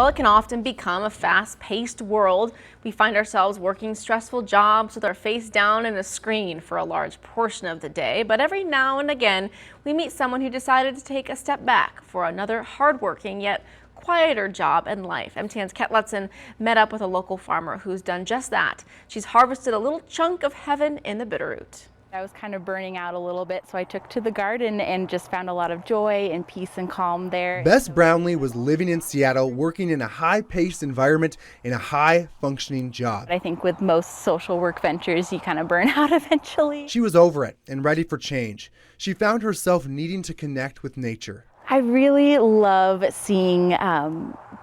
Well, it can often become a fast-paced world. We find ourselves working stressful jobs with our face down in a screen for a large portion of the day. But every now and again, we meet someone who decided to take a step back for another hardworking yet quieter job in life. MTN's Ket Lutzen met up with a local farmer who's done just that. She's harvested a little chunk of heaven in the bitterroot. I was kind of burning out a little bit, so I took to the garden and just found a lot of joy and peace and calm there. Bess Brownlee was living in Seattle, working in a high-paced environment in a high-functioning job. I think with most social work ventures, you kind of burn out eventually. She was over it and ready for change. She found herself needing to connect with nature. I really love seeing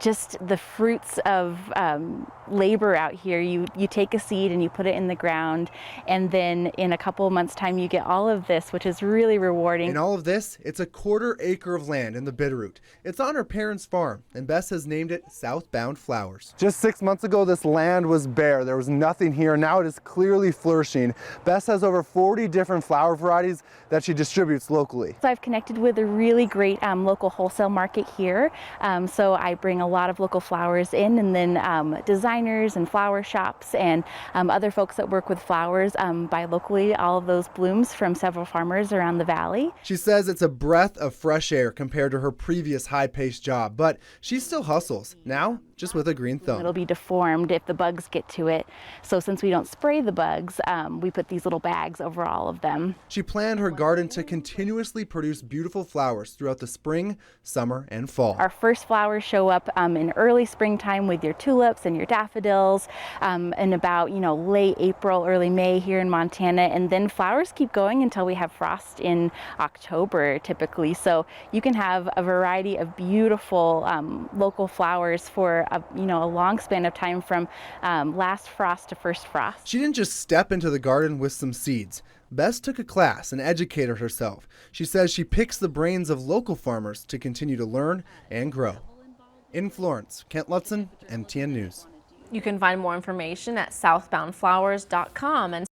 just the fruits of labor out here. You take a seed and you put it in the ground, and then in a couple of months' time you get all of this, which is really rewarding. And all of this, it's a 1/4 acre of land in the bitterroot. It's on her parents' farm, and Bess has named it Southbound Flowers. Just 6 months ago, this land was bare. There was nothing here. Now it is clearly flourishing. Bess has over 40 different flower varieties that she distributes locally. So I've connected with a really great local wholesale market here. So I bring a lot of local flowers in, and then designers and flower shops and other folks that work with flowers buy locally all of those blooms from several farmers around the valley. She says it's a breath of fresh air compared to her previous high-paced job, but she still hustles, now just with a green thumb. It'll be deformed if the bugs get to it. So since we don't spray the bugs, we put these little bags over all of them. She planned her garden to continuously produce beautiful flowers throughout the spring, summer, and fall. Our first flowers show up in early springtime with your tulips and your daffodils, in about late April, early May here in Montana, and then flowers keep going until we have frost in October typically. So you can have a variety of beautiful local flowers for a long span of time from last frost to first frost. She didn't just step into the garden with some seeds. Bess took a class and educated herself. She says she picks the brains of local farmers to continue to learn and grow. In Florence, Ket Lutzen, MTN News. You can find more information at southboundflowers.com.